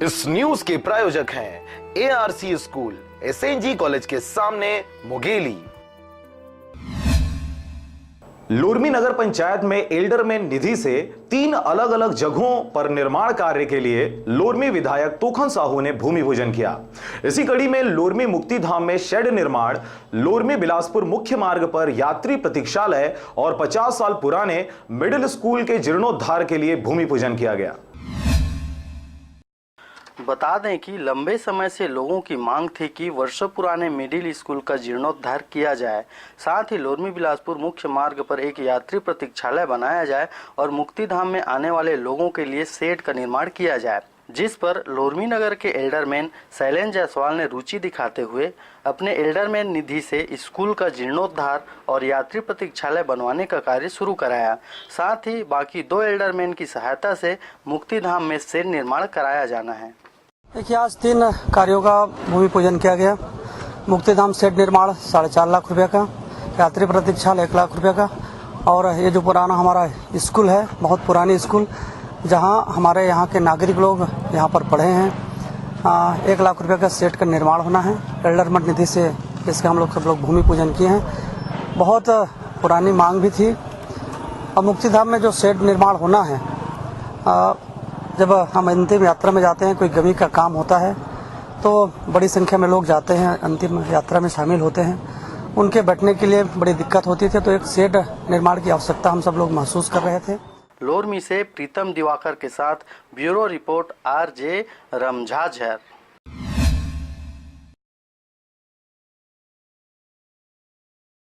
इस न्यूज के प्रायोजक हैं ARC स्कूल, SNG कॉलेज के सामने, मुगेली। लोरमी नगर पंचायत में एल्डरमैन निधि से 3 अलग अलग जगहों पर निर्माण कार्य के लिए लोरमी विधायक तोखन साहू ने भूमि पूजन किया। इसी कड़ी में लोरमी मुक्ति धाम में शेड निर्माण, लोरमी बिलासपुर मुख्य मार्ग पर यात्री प्रतीक्षालय और 50 साल पुराने मिडिल स्कूल के जीर्णोद्धार के लिए भूमि पूजन किया गया। बता दें कि लंबे समय से लोगों की मांग थी कि वर्षों पुराने मिडिल स्कूल का जीर्णोद्धार किया जाए, साथ ही लोरमी बिलासपुर मुख्य मार्ग पर एक यात्री प्रतीक्षालय बनाया जाए और मुक्ति धाम में आने वाले लोगों के लिए शेड का निर्माण किया जाए, जिस पर लोरमी नगर के एल्डरमैन शैलेंद्र जायसवाल ने रुचि दिखाते हुए अपने एल्डरमैन निधि से स्कूल का जीर्णोद्धार और यात्री प्रतीक्षालय बनवाने का कार्य शुरू कराया। साथ ही बाकी 2 एल्डरमैन की सहायता से मुक्ति धाम में शेड निर्माण कराया जाना है। देखिए, आज 3 कार्यों का भूमि पूजन किया गया। मुक्तिधाम शेड निर्माण 4.5 लाख रुपए का, यात्री प्रतीक्षालय 1 लाख रुपए का, और ये जो पुराना हमारा स्कूल है, बहुत पुरानी स्कूल, जहां हमारे यहाँ के नागरिक लोग यहाँ पर पढ़े हैं, 1 लाख रुपए का शेड का निर्माण होना है। एल्डरमैन निधि से इसका हम लोग सब लोग भूमि पूजन किए हैं। बहुत पुरानी मांग भी थी। और मुक्तिधाम में जो शेड निर्माण होना है, जब हम अंतिम यात्रा में जाते हैं, कोई गमी का काम होता है, तो बड़ी संख्या में लोग जाते हैं, अंतिम यात्रा में शामिल होते हैं। उनके बैठने के लिए बड़ी दिक्कत होती थी, तो एक शेड निर्माण की आवश्यकता हम सब लोग महसूस कर रहे थे। लोरमी से प्रीतम दिवाकर के साथ ब्यूरो रिपोर्ट RJ रमझाझर।